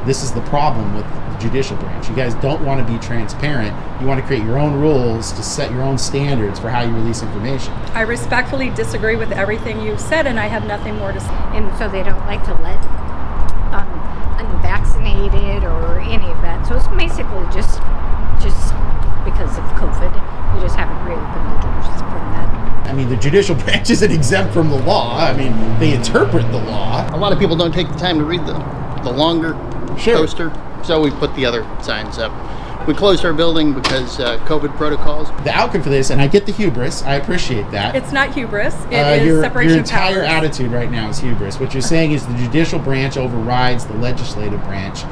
This is the problem with the judicial branch. You guys don't want to be transparent. You want to create your own rules to set your own standards for how you release information. I respectfully disagree with everything you've said, and I have nothing more to say. And so they don't like to let unvaccinated or any of that. So it's basically just because of COVID. We just haven't reopened the doors from that. I mean, the judicial branch isn't exempt from the law. I mean, they interpret the law. A lot of people don't take the time to read the longer poster, so we put the other signs up. We closed our building because COVID protocols. The outcome for this, and I get the hubris, I appreciate that. It's not hubris. It is separation of powers. Your entire attitude right now is hubris. What you're saying is the judicial branch overrides the legislative branch.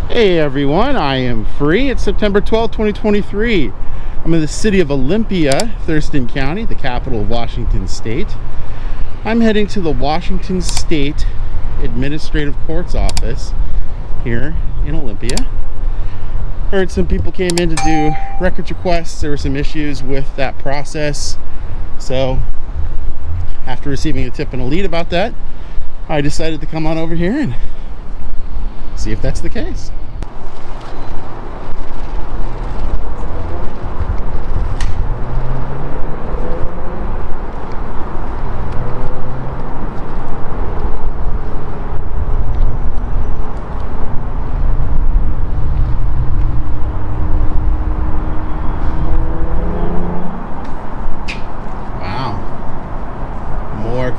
Hey everyone, I am free. It's September 12th, 2023. I'm in the city of Olympia, Thurston County, the capital of Washington State. I'm heading to the Washington State Administrative Court's office here in Olympia. Heard some people came in to do records requests. There were some issues with that process. So after receiving a tip and a lead about that, I decided to come on over here and see if that's the case.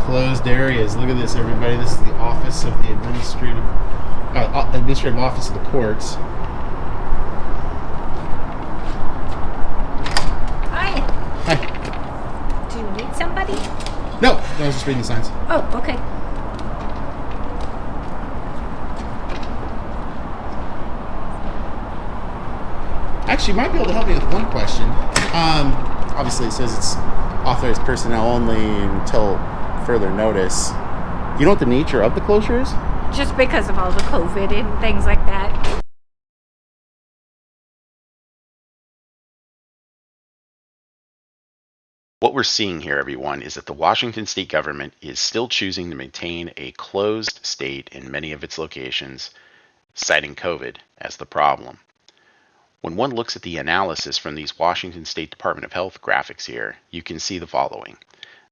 Closed areas. Look at this, everybody. This is the office of the administrative office of the courts. Hi. Hi. Do you need somebody? No, I was just reading the signs. Oh, okay. Actually, you might be able to help me with one question. Obviously, it says it's authorized personnel only until further notice. You know what the nature of the closure is? Just because of all the COVID and things like that. What we're seeing here, everyone, is that the Washington state government is still choosing to maintain a closed state in many of its locations, citing COVID as the problem. When one looks at the analysis from these Washington State Department of Health graphics here, you can see the following.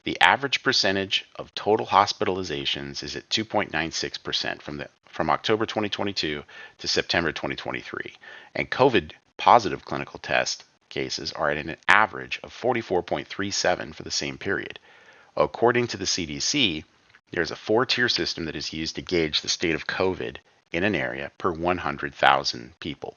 The average percentage of total hospitalizations is at 2.96% from October 2022 to September 2023, and COVID positive clinical test cases are at an average of 44.37 for the same period. According to the CDC, there's a 4-tier system that is used to gauge the state of COVID in an area per 100,000 people.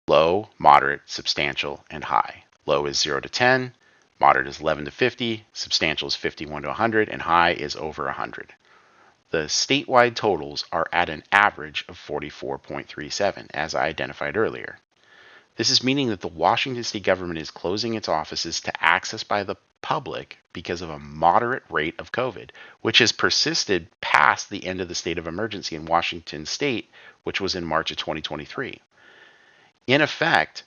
Low, moderate, substantial, and high. Low is 0 to 10. Moderate is 11 to 50, substantial is 51 to 100, and high is over 100. The statewide totals are at an average of 44.37, as I identified earlier. This is meaning that the Washington state government is closing its offices to access by the public because of a moderate rate of COVID, which has persisted past the end of the state of emergency in Washington state, which was in March of 2023. In effect,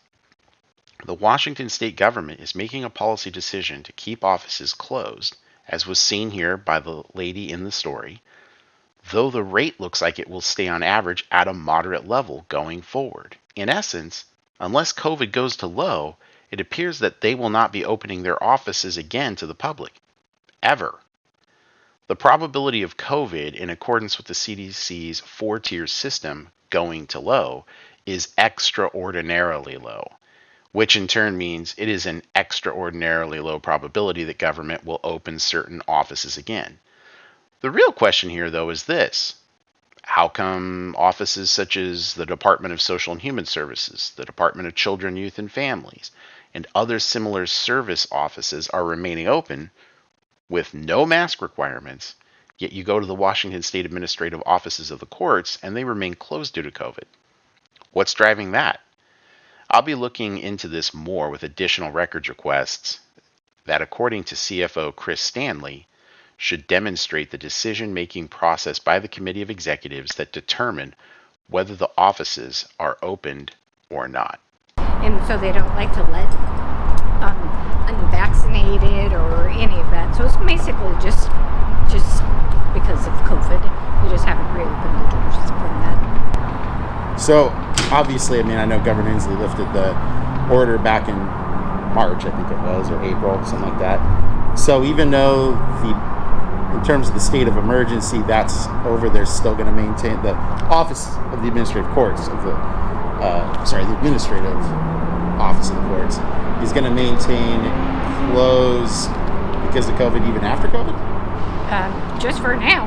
the Washington state government is making a policy decision to keep offices closed, as was seen here by the lady in the story, though the rate looks like it will stay on average at a moderate level going forward. In essence, unless COVID goes to low, it appears that they will not be opening their offices again to the public, ever. The probability of COVID, in accordance with the CDC's 4-tier system, going to low is extraordinarily low, which in turn means it is an extraordinarily low probability that government will open certain offices again. The real question here, though, is this. How come offices such as the Department of Social and Human Services, the Department of Children, Youth, and Families, and other similar service offices are remaining open with no mask requirements, yet you go to the Washington State Administrative Offices of the courts and they remain closed due to COVID? What's driving that? I'll be looking into this more with additional records requests that, according to CFO Chris Stanley, should demonstrate the decision-making process by the Committee of Executives that determine whether the offices are opened or not. And so they don't like to let unvaccinated or any of that. So it's basically just because of COVID. We just haven't reopened the doors from that. So obviously, I mean, I know Governor Inslee lifted the order back in March, I think it was, or April, something like that. So even though in terms of the state of emergency, that's over, they're still going to maintain the Office of the Administrative Courts of the Administrative Office of the Courts is going to maintain closed because of COVID, even after COVID? Just for now.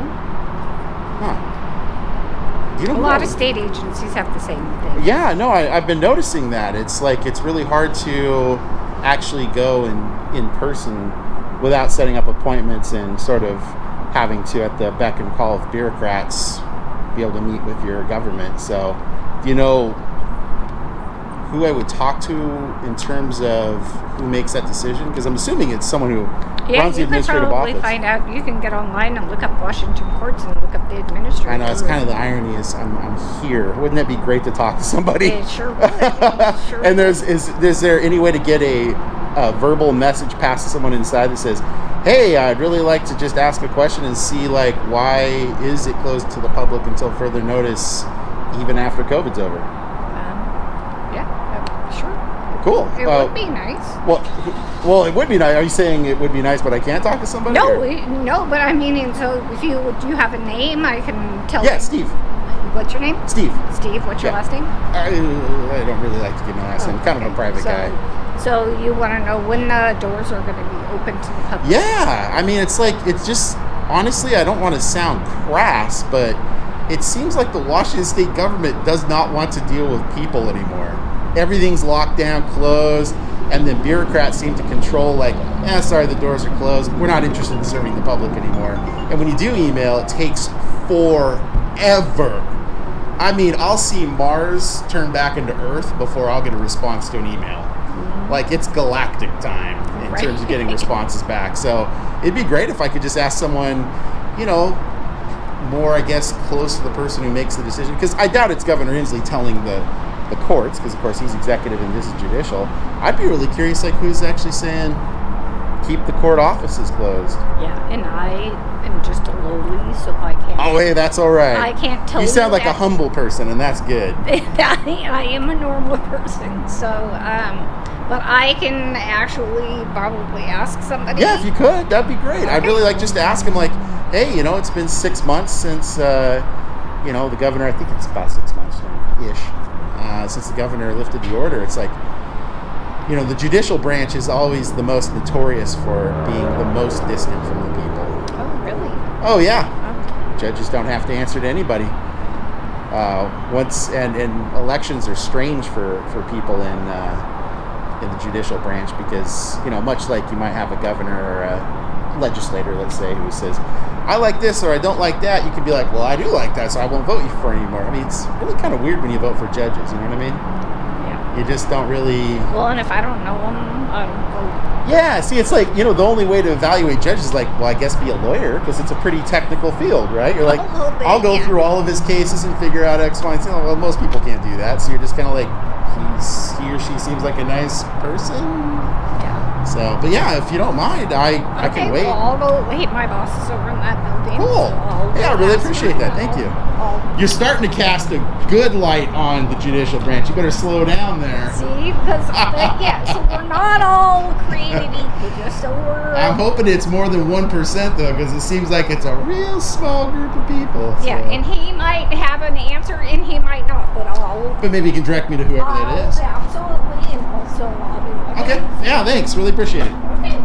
Huh. You know, a lot of state agencies have the same thing. Yeah, no, I've been noticing that. It's like it's really hard to actually go in person without setting up appointments and sort of having to, at the beck and call of bureaucrats, be able to meet with your government. So, do you know who I would talk to in terms of who makes that decision? Because I'm assuming it's someone who runs the administrative office. You can probably find out. You can get online and look up Washington courts and look up the administrator. I know, it's kind of the irony is I'm here. Wouldn't it be great to talk to somebody? It sure would. Sure and would. is there any way to get a verbal message passed to someone inside that says, hey, I'd really like to just ask a question and see, like, why is it closed to the public until further notice, even after COVID's over? Sure. Cool. It would be nice. Well, it would be nice. Are you saying it would be nice, but I can't talk to somebody? No, but I mean, so if do you have a name, I can tell you. Yeah, Steve. What's your name? Steve. Steve, what's your last name? I don't really like to give my last name. Kind of a private guy. So you want to know when the doors are going to be open to the public? Yeah, I mean, it's just, honestly, I don't want to sound crass, but it seems like the Washington state government does not want to deal with people anymore. Everything's locked down, closed, and then bureaucrats seem to control, like, sorry, the doors are closed. We're not interested in serving the public anymore. And when you do email, it takes forever. I mean, I'll see Mars turn back into Earth before I'll get a response to an email. Like, it's galactic time in terms of getting responses back. So it'd be great if I could just ask someone, more, I guess, close to the person who makes the decision. Because I doubt it's Governor Inslee telling the courts, because, of course, he's executive and this is judicial. I'd be really curious, like, who's actually saying keep the court offices closed. Yeah, and I am just a lowly, so I can't. Oh, hey, that's all right. I can't tell you. You sound like a humble person, and that's good. I am a normal person, so, but I can actually probably ask somebody. Yeah, if you could, that'd be great. Okay. I'd really like just to ask him, like, hey, it's been 6 months since, the governor, I think it's about 6 months-ish, since the governor lifted the order. It's like, the judicial branch is always the most notorious for being the most distant from the people. Oh, really? Oh, yeah. Oh. Judges don't have to answer to anybody. And elections are strange for people in the judicial branch because, much like you might have a governor or a legislator, let's say, who says, I like this or I don't like that, you can be like, well, I do like that, so I won't vote you for it anymore. I mean, it's really kind of weird when you vote for judges, you know what I mean? You just don't really... Well, and if I don't know them, I don't vote. Yeah, see, it's like, the only way to evaluate judges is like, well, I guess be a lawyer, because it's a pretty technical field, right? You're like, I'll go through all of his cases and figure out X, Y, and Z. Well, most people can't do that, so you're just kind of like, he or she seems like a nice person. Yeah. So, but yeah, if you don't mind, I can wait. Well, I'll go wait. My boss is over in that building. Cool. So I really appreciate that. Thank you. You're starting to cast a good light on the judicial branch. You better slow down there. See, because so we're not all created equal, just so we're... I'm hoping it's more than 1% though, because it seems like it's a real small group of people. So. Yeah, and he might have an answer and he might not, but maybe you can direct me to whoever that is. Absolutely, and also I'll be okay. Yeah, thanks. Really appreciate it. Okay.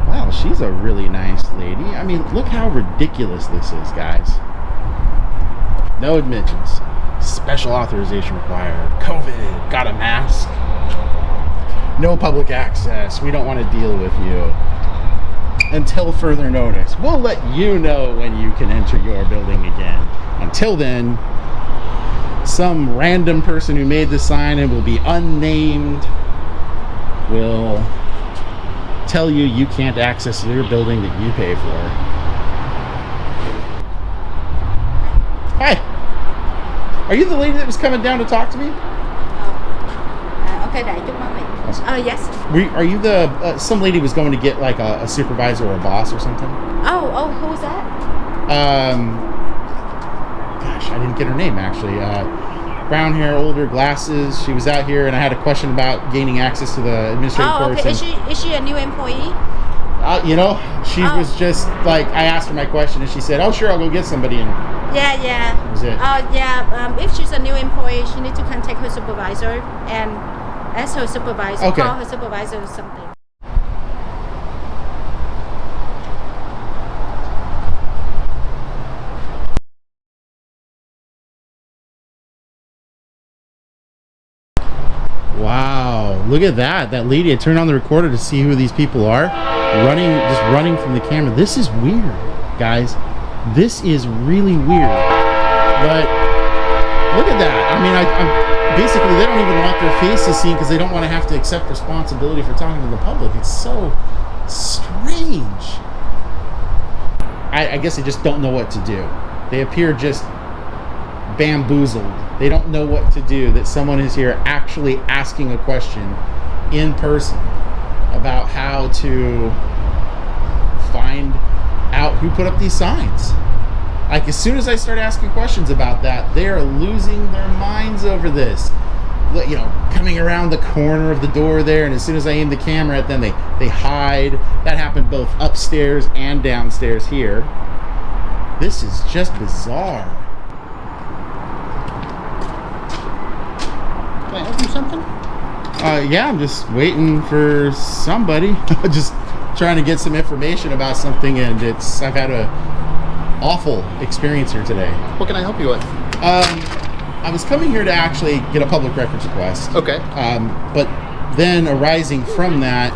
Wow, she's a really nice lady. I mean, look how ridiculous this is, guys. No admissions. Special authorization required. COVID. Got a mask. No public access. We don't want to deal with you. Until further notice. We'll let you know when you can enter your building again. until then, some random person who made the sign and will be unnamed will tell you you can't access your building that you pay for. Hi. Are you the lady that was coming down to talk to me? Okay, đấy, chúc mừng mình. Yes. Are you the some lady was going to get like a supervisor or a boss or something? Oh, who's that? Gosh, I didn't get her name actually. Brown hair, older, glasses. She was out here, and I had a question about gaining access to the administrative courts. Okay. Is she a new employee? She was just like, I asked her my question, and she said, "Oh, sure, I'll go get somebody." And Yeah. that was it. If she's a new employee, she needs to contact her supervisor and ask her supervisor, Okay. call her supervisor or something. Wow, look at that. That lady, I turned on the recorder to see who these people are. Running from the camera. This is weird, guys. This is really weird. But look at that. I mean, I'm basically, they don't even want their faces seen because they don't want to have to accept responsibility for talking to the public. It's so strange. I guess they just don't know what to do. They appear just bamboozled. They don't know what to do, that someone is here actually asking a question in person about how to find out who put up these signs. Like, as soon as I start asking questions about that, they are losing their minds over this. Coming around the corner of the door there, and as soon as I aim the camera at them, they hide. That happened both upstairs and downstairs here. This is just bizarre. Can I help you something? Yeah, I'm just waiting for somebody. Just trying to get some information about something, and I've had a awful experience here today. What can I help you with? I was coming here to actually get a public records request. Okay. But then arising from that,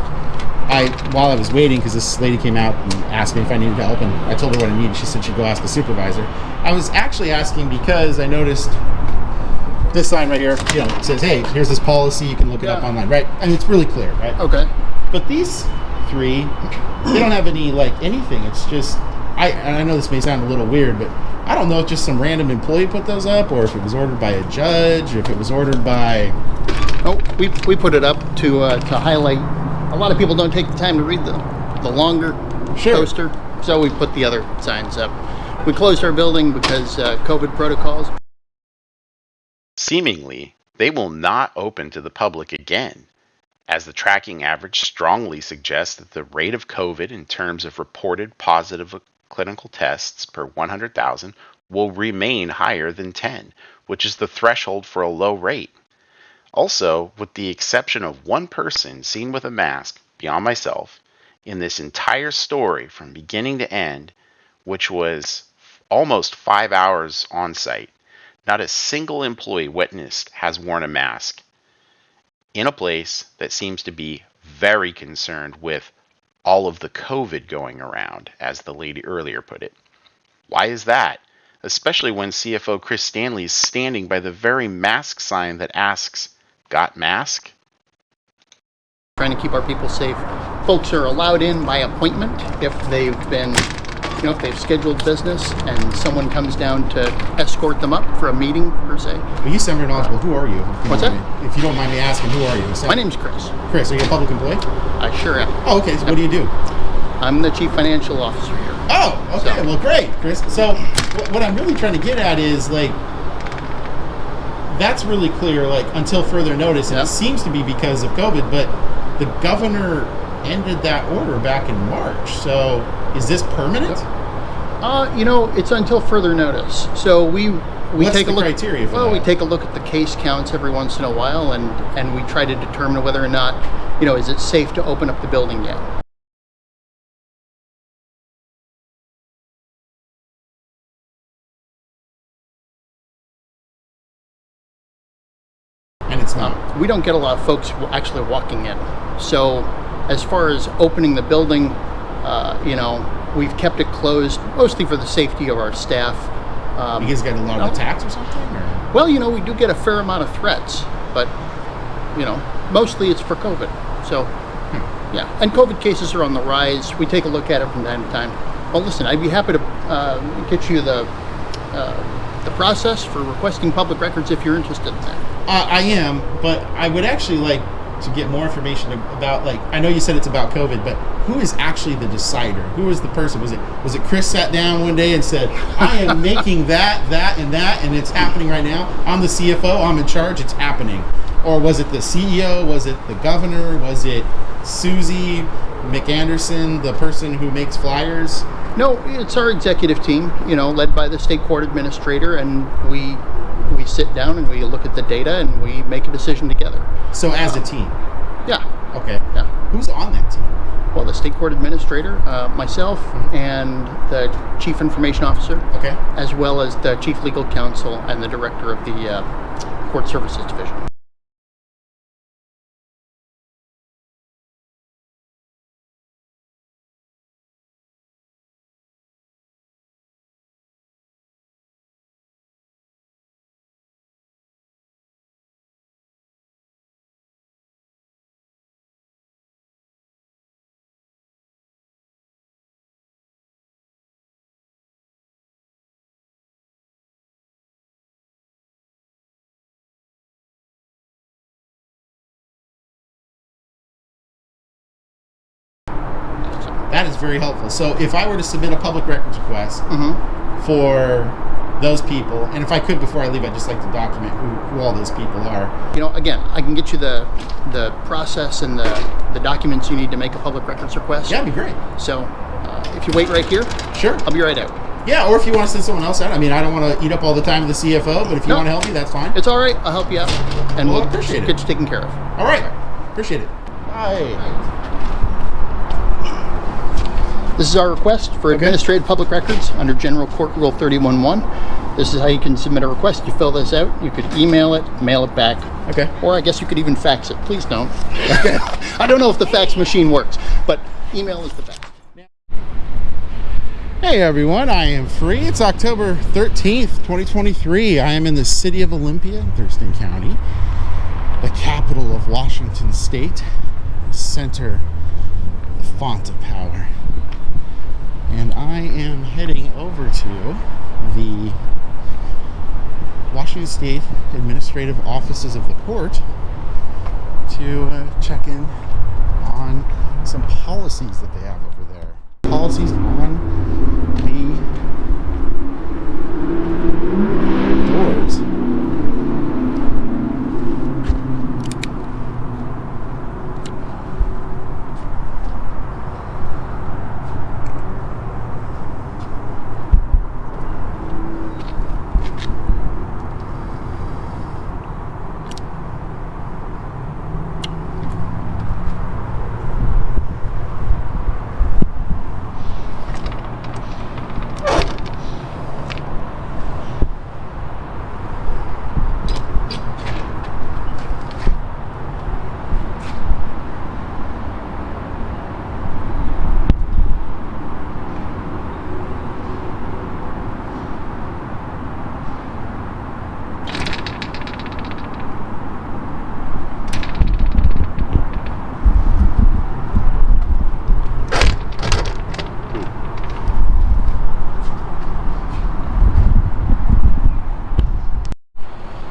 while I was waiting, because this lady came out and asked me if I needed help, and I told her what I needed. She said she'd go ask the supervisor. I was actually asking because I noticed this sign right here, it says, "Hey, here's this policy. You can look it up online," right? And it's really clear, right? Okay. But these three, they don't have anything. It's just, I know this may sound a little weird, but I don't know if just some random employee put those up, or if it was ordered by a judge, or if it was ordered by... Oh, we put it up to highlight. A lot of people don't take the time to read the longer poster, so we put the other signs up. We closed our building because COVID protocols. Seemingly, they will not open to the public again, as the tracking average strongly suggests that the rate of COVID in terms of reported positive clinical tests per 100,000 will remain higher than 10, which is the threshold for a low rate. Also, with the exception of one person seen with a mask, beyond myself, in this entire story from beginning to end, which was almost 5 hours on site, not a single employee witnessed has worn a mask in a place that seems to be very concerned with all of the COVID going around, as the lady earlier put it. Why is that? Especially when CFO Chris Stanley is standing by the very mask sign that asks, "Got mask?" Trying to keep our people safe. Folks are allowed in by appointment if they've been, if they've scheduled business and someone comes down to escort them up for a meeting, per se. Well, you sound very knowledgeable. Who are you? What's that? If you don't mind me asking, who are you? My name's Chris. Chris, are you a public employee? I sure am. Oh, okay. So what do you do? I'm the chief financial officer here. Oh, okay. Well, great, Chris. So what I'm really trying to get at is, that's really clear, until further notice. And it seems to be because of COVID, but the governor ended that order back in March. So is this permanent? It's until further notice. So we What's take a look. Criteria for well, that? we take a look at the case counts every once in a while, and we try to determine whether or not, is it safe to open up the building yet. And it's not. We don't get a lot of folks actually walking in. So as far as opening the building, we've kept it closed mostly for the safety of our staff. You guys got a lot of attacks or something? Or? Well, we do get a fair amount of threats, but, mostly it's for COVID. So, yeah. And COVID cases are on the rise. We take a look at it from time to time. Well, listen, I'd be happy to get you the process for requesting public records if you're interested in that. I am, but I would actually like to get more information about, I know you said it's about COVID, but who is actually the decider? Who is the person? Was it Chris sat down one day and said, I am making that, and it's happening right now. I'm the CFO, I'm in charge, it's happening. Or was it the CEO? Was it the governor? Was it Susie McAnderson, the person who makes flyers? No, it's our executive team, led by the state court administrator, and we sit down and we look at the data and we make a decision together. So as a team? Yeah. Okay. Yeah. Who's on that team? Well, the state court administrator, myself, and the chief information officer, okay, as well as the chief legal counsel and the director of the court services division. That is very helpful. So if I were to submit a public records request for those people, and if I could before I leave, I'd just like to document who all those people are. Again, I can get you the process and the documents you need to make a public records request. Yeah, that'd be great. So if you wait right here, sure, I'll be right out. Yeah, or if you want to send someone else out. I mean, I don't want to eat up all the time of the CFO, but if you want to help me, that's fine. It's all right. I'll help you out, and we'll appreciate it. Get you taken care of. All right. Appreciate it. Bye. This is our request for administrative public records under General Court Rule 31.1. This is how you can submit a request. You fill this out. You could email it, mail it back. Okay. Or I guess you could even fax it. Please don't. I don't know if the fax machine works, but email is the best. Hey everyone, I am free. It's October 13th, 2023. I am in the city of Olympia, Thurston County, the capital of Washington State, the center, the font of power. And I am heading over to the Washington State Administrative Offices of the Court to check in on some policies that they have over there. Policies on the doors.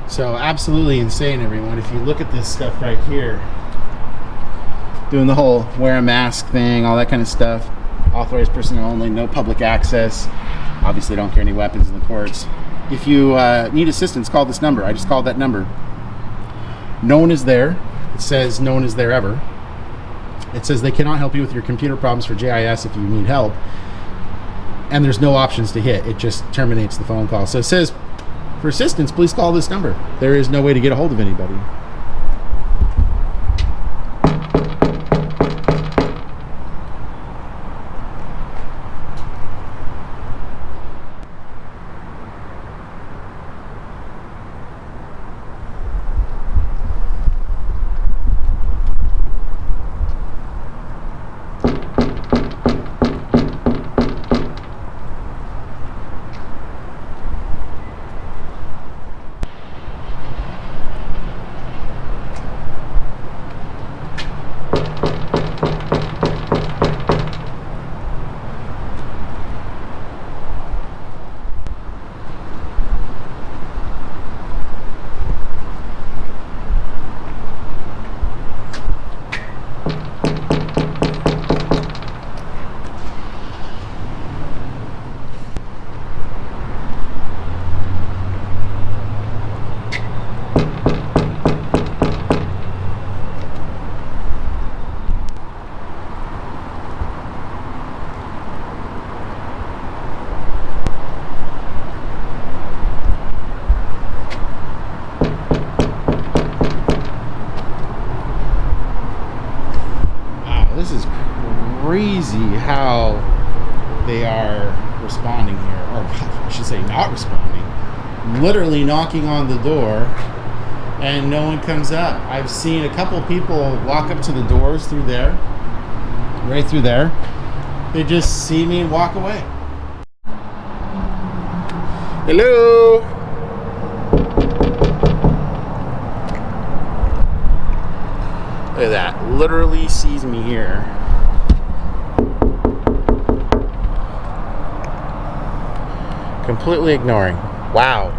So absolutely insane, everyone. If you look at this stuff right here, doing the whole wear a mask thing, all that kind of stuff, authorized personnel only, no public access, obviously don't carry any weapons in the courts. If you need assistance, call this number. I just called that number. No one is there. It says no one is there ever. It says they cannot help you with your computer problems for JIS if you need help. And there's no options to hit. It just terminates the phone call. So it says, for assistance, please call this number. There is no way to get a hold of anybody. how they are responding here, or I should say not responding, literally knocking on the door and no one comes up. I've seen a couple people walk up to the doors through there, right through there. They just see me and walk away. Hello? Look at that. Literally sees me here. Completely ignoring. Wow.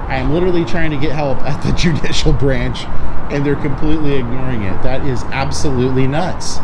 I am literally trying to get help at the judicial branch and they're completely ignoring it. That is absolutely nuts.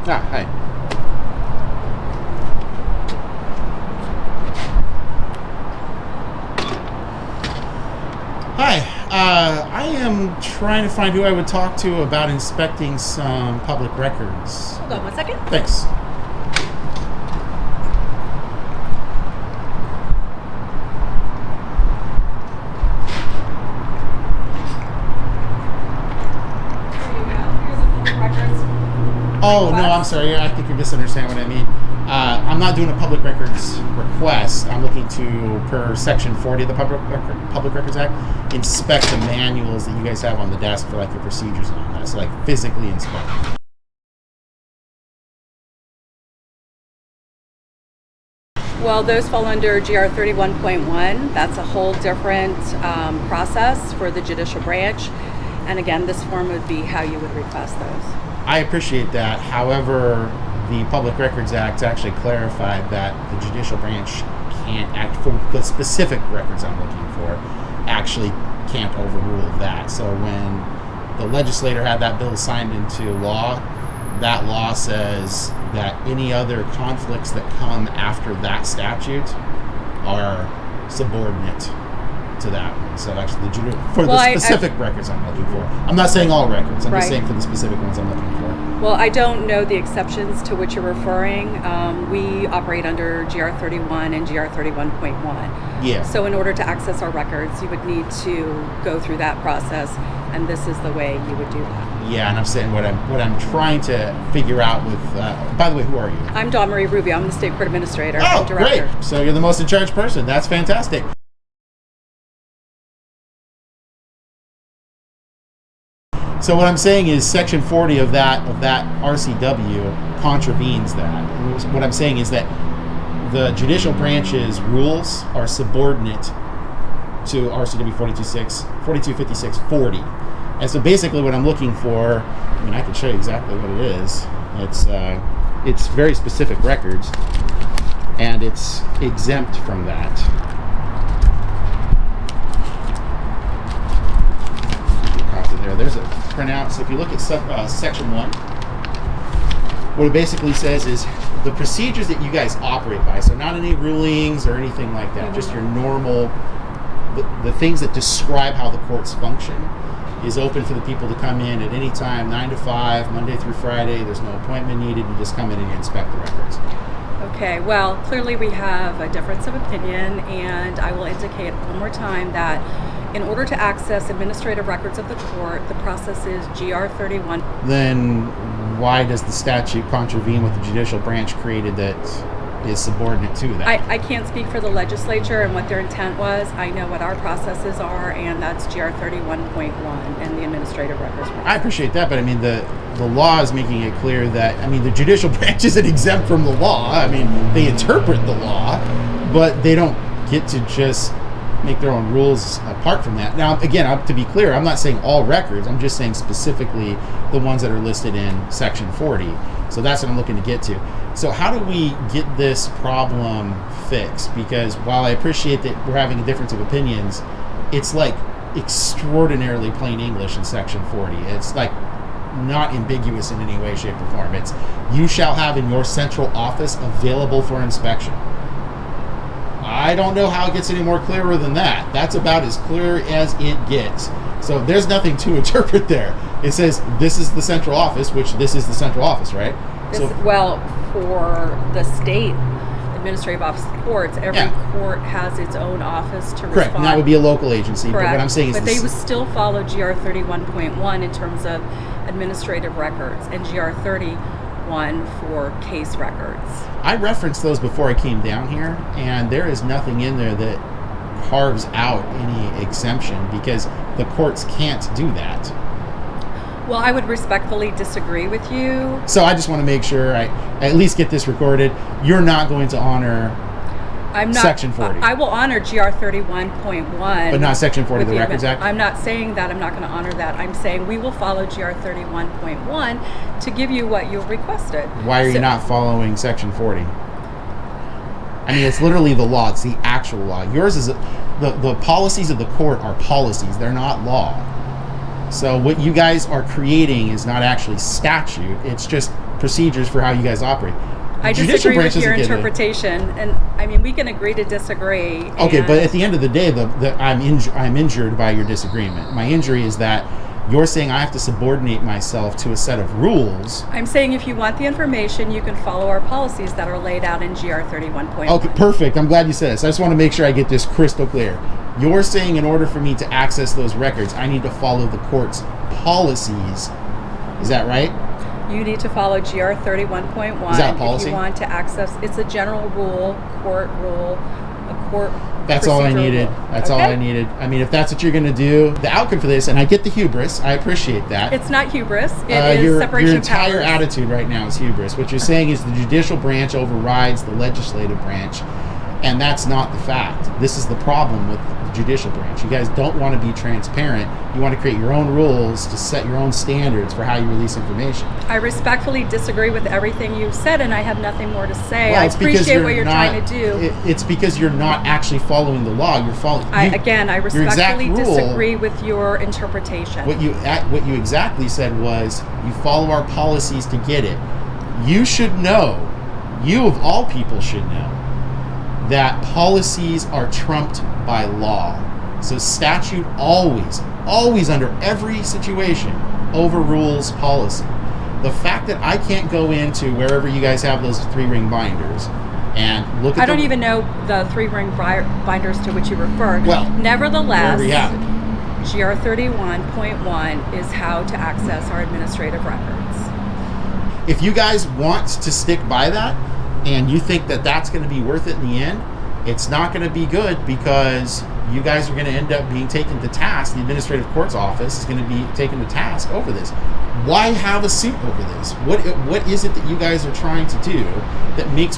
Hi. Hi. I am trying to find who I would talk to about inspecting some public records. Hold on 1 second. Thanks. Oh, no, I'm sorry. I think you misunderstand what I mean. I'm not doing a public records request. I'm looking to, per Section 40 of the Public Records Act, inspect the manuals that you guys have on the desk for like your procedures and all that. So like physically inspect. Well, those fall under GR 31.1. That's a whole different process for the judicial branch. And again, this form would be how you would request those. I appreciate that. However, the Public Records Act actually clarified that the judicial branch can't act for the specific records I'm looking for, actually can't overrule that. So when the legislator had that bill signed into law, that law says that any other conflicts that come after that statute are subordinate to that one. So actually, the specific records I'm looking for. I'm not saying all records. I'm just saying for the specific ones I'm looking for. Well, I don't know the exceptions to which you're referring. We operate under GR 31 and GR 31.1. Yeah. So in order to access our records, you would need to go through that process, and this is the way you would do that. Yeah, and I'm saying what I'm trying to figure out with. By the way, who are you? I'm Dawn Marie Rubio. I'm the state court administrator. Oh, and director. Great! So you're the most in charge person. That's fantastic. So what I'm saying is Section 40 of that RCW contravenes that. What I'm saying is that the judicial branch's rules are subordinate to RCW 4256-40. And so basically what I'm looking for, I mean, I can show you exactly what it is. It's very specific records, and it's exempt from that. There's a printout. So if you look at Section 1, what it basically says is the procedures that you guys operate by, so not any rulings or anything like that, just your normal, the things that describe how the courts function, is open for the people to come in at any time, 9 to 5, Monday through Friday. There's no appointment needed. You just come in and you inspect the records. Okay, well, clearly we have a difference of opinion, and I will indicate one more time that in order to access administrative records of the court, the process is GR 31. Then why does the statute contravene what the judicial branch created that is subordinate to that? I can't speak for the legislature and what their intent was. I know what our processes are, and that's GR 31.1 and the administrative records process. I appreciate that, but I mean, the law is making it clear that, I mean, the judicial branch isn't exempt from the law. I mean, they interpret the law, but they don't get to just make their own rules apart from that. Now, again, to be clear, I'm not saying all records. I'm just saying specifically the ones that are listed in Section 40. So that's what I'm looking to get to. So how do we get this problem fixed? Because while I appreciate that we're having a difference of opinions, it's like extraordinarily plain English in Section 40. It's like not ambiguous in any way, shape, or form. It's you shall have in your central office available for inspection. I don't know how it gets any more clearer than that. That's about as clear as it gets. So there's nothing to interpret there. It says this is the central office, which this is the central office, right? Well, for the state administrative office of the courts, every court has its own office to respond. Correct, and that would be a local agency. Correct. But what I'm saying is, but they would still follow GR 31.1 in terms of administrative records, and GR 31 for case records. I referenced those before I came down here, and there is nothing in there that carves out any exemption because the courts can't do that. Well, I would respectfully disagree with you. So I just want to make sure I at least get this recorded. You're not going to honor Section 40. I will honor GR 31.1. But not Section 40 of the Records Act? I'm not saying that I'm not going to honor that. I'm saying we will follow GR 31.1 to give you what you've requested. Why are you not following Section 40? I mean, it's literally the law. It's the actual law. Yours is the policies of the court are policies. They're not law. So what you guys are creating is not actually statute. It's just procedures for how you guys operate. I disagree with your interpretation, and I mean we can agree to disagree. Okay, but at the end of the day, I'm injured by your disagreement. My injury is that you're saying I have to subordinate myself to a set of rules. I'm saying if you want the information, you can follow our policies that are laid out in GR 31.1. Okay, perfect. I'm glad you said this. I just want to make sure I get this crystal clear. You're saying in order for me to access those records, I need to follow the court's policies. Is that right? You need to follow GR 31.1. Is that a policy? If you want to access, it's a general rule, a court. That's all I needed. That's all I needed. I mean, if that's what you're going to do, the outcome for this, and I get the hubris, I appreciate that. It's not hubris. It is separation of powers. Your entire attitude right now is hubris. What you're saying is the judicial branch overrides the legislative branch, and that's not the fact. This is the problem with the judicial branch. You guys don't want to be transparent. You want to create your own rules to set your own standards for how you release information. I respectfully disagree with everything you've said, and I have nothing more to say. Well, I appreciate what you're trying to do. It's because you're not actually following the law. You're following. I respectfully disagree with your interpretation. What you exactly said was you follow our policies to get it. You should know. You of all people should know that policies are trumped by law. So statute always under every situation overrules policy. The fact that I can't go into wherever you guys have those 3-ring binders and look at I don't even know the 3-ring binders to which you refer. Well, nevertheless, wherever you have it. GR 31.1 is how to access our administrative records. If you guys want to stick by that, and you think that that's going to be worth it in the end, it's not going to be good because you guys are going to end up being taken to task. The administrative court's office is going to be taken to task over this. Why have a suit over this? What is it that you guys are trying to do that makes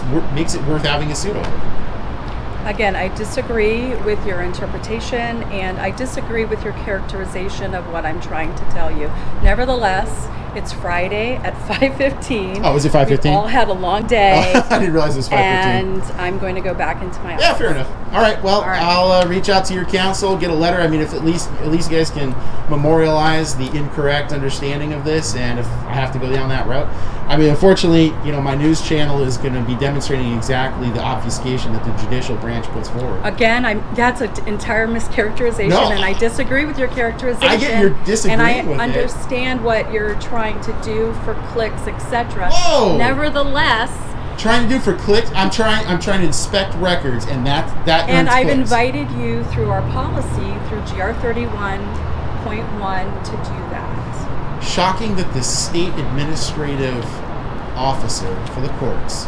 it worth having a suit over? Again, I disagree with your interpretation, and I disagree with your characterization of what I'm trying to tell you. Nevertheless, it's Friday at 5:15. Oh, is it 5:15? We all had a long day. I didn't realize it was 5:15. And I'm going to go back into my office. Yeah, fair enough. All right. Well, I'll reach out to your counsel, get a letter. I mean, if at least you guys can memorialize the incorrect understanding of this, and if I have to go down that route, I mean, unfortunately, my news channel is going to be demonstrating exactly the obfuscation that the judicial branch puts forward. Again, that's an entire mischaracterization, and I disagree with your characterization. I get you're disagreeing with it. And I understand what you're trying to do for clicks, etc. Whoa! Nevertheless, trying to do for clicks, I'm trying to inspect records, and that and I've clicks. Invited you through our policy through GR 31.1 to do that. Shocking that the state administrative officer for the courts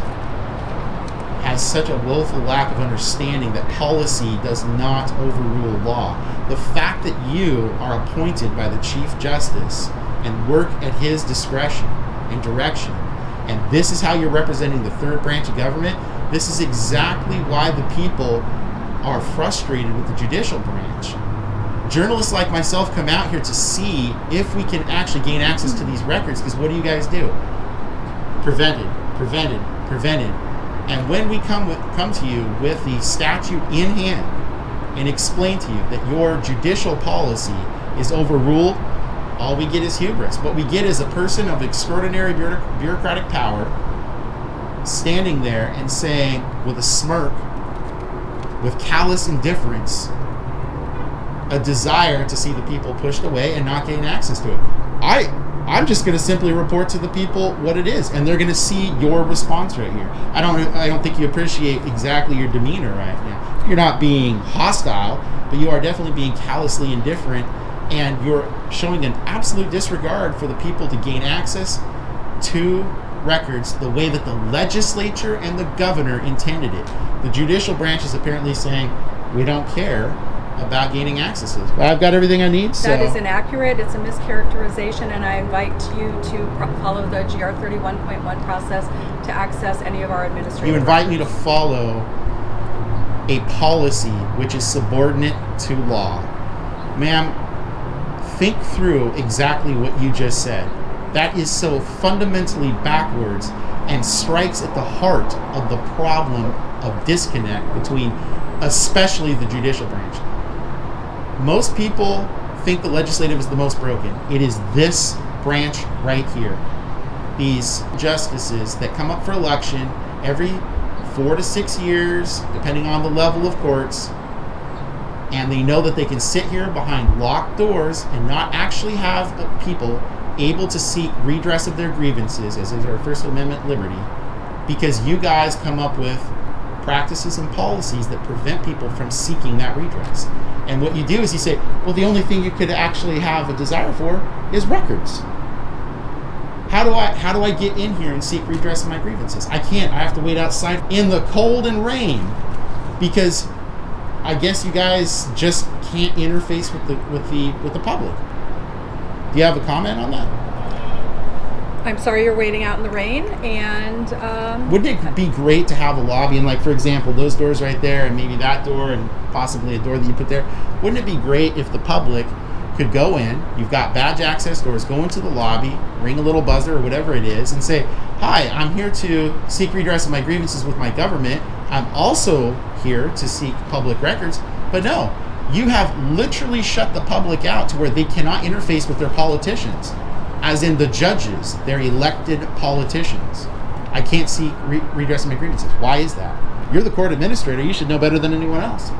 has such a woeful lack of understanding that policy does not overrule law. The fact that you are appointed by the Chief Justice and work at his discretion and direction, and this is how you're representing the third branch of government, this is exactly why the people are frustrated with the judicial branch. Journalists like myself come out here to see if we can actually gain access to these records, because what do you guys do? Prevented. And when we come to you with the statute in hand and explain to you that your judicial policy is overruled, all we get is hubris. What we get is a person of extraordinary bureaucratic power standing there and saying, with a smirk, with callous indifference, a desire to see the people pushed away and not gain access to it. I'm just going to simply report to the people what it is, and they're going to see your response right here. I don't think you appreciate exactly your demeanor right now. You're not being hostile, but you are definitely being callously indifferent, and you're showing an absolute disregard for the people to gain access to records the way that the legislature and the governor intended it. The judicial branch is apparently saying, we don't care about gaining accesses. But I've got everything I need. So that is inaccurate. It's a mischaracterization, and I invite you to follow the GR 31.1 process to access any of our administrative You invite me to records. follow a policy which is subordinate to law. Ma'am, think through exactly what you just said. That is so fundamentally backwards and strikes at the heart of the problem of disconnect between especially the judicial branch. Most people think the legislative is the most broken. It is this branch right here. These justices that come up for election every 4 to 6 years, depending on the level of courts, and they know that they can sit here behind locked doors and not actually have people able to seek redress of their grievances, as is our First Amendment liberty, because you guys come up with practices and policies that prevent people from seeking that redress. And what you do is you say, well, the only thing you could actually have a desire for is records. How do I get in here and seek redress of my grievances? I can't. I have to wait outside in the cold and rain because I guess you guys just can't interface with the public. Do you have a comment on that? I'm sorry you're waiting out in the rain, and wouldn't it be great to have a lobby and, like, for example, those doors right there and maybe that door and possibly a door that you put there? Wouldn't it be great if the public could go in, you've got badge access doors, go into the lobby, ring a little buzzer or whatever it is and say, hi, I'm here to seek redress of my grievances with my government. I'm also here to seek public records. But no, you have literally shut the public out to where they cannot interface with their politicians. As in the judges, they're elected politicians. I can't seek redress of my grievances. Why is that? You're the court administrator. You should know better than anyone else.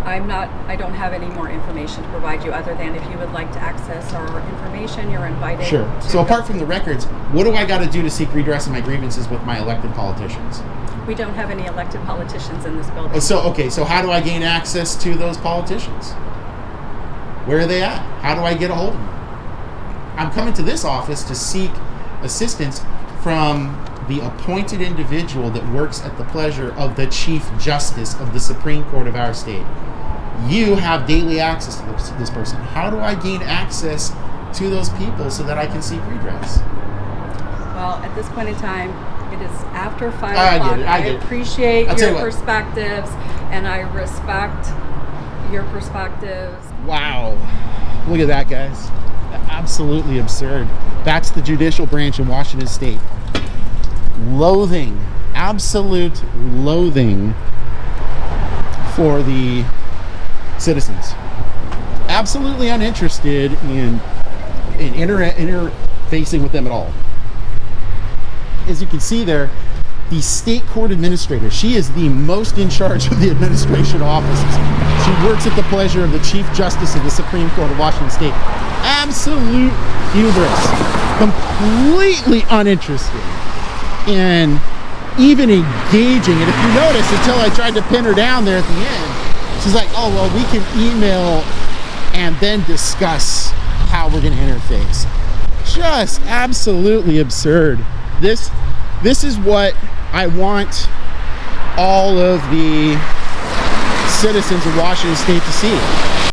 I don't have any more information to provide you other than if you would like to access our information, you're invited. Sure. To So apart from the records, what do I got to do to seek redress of my grievances with my elected politicians? We don't have any elected politicians in this building. So how do I gain access to those politicians? Where are they at? How do I get a hold of them? I'm coming to this office to seek assistance from the appointed individual that works at the pleasure of the Chief Justice of the Supreme Court of our state. You have daily access to this person. How do I gain access to those people so that I can seek redress? Well, at this point in time, it is after 5 I o'clock. get it. I get it. Appreciate I'll tell your you what. perspectives, and I respect your perspectives. Wow. Look at that, guys. Absolutely absurd. That's the judicial branch in Washington State. Loathing, absolute loathing for the citizens. Absolutely uninterested in interfacing with them at all. As you can see there, the state court administrator, she is the most in charge of the administration offices. She works at the pleasure of the Chief Justice of the Supreme Court of Washington State. Absolute hubris. Completely uninterested in even engaging. And if you notice, until I tried to pin her down there at the end, she's like, oh, well, we can email and then discuss how we're going to interface. Just absolutely absurd. This is what I want all of the citizens of Washington State to see.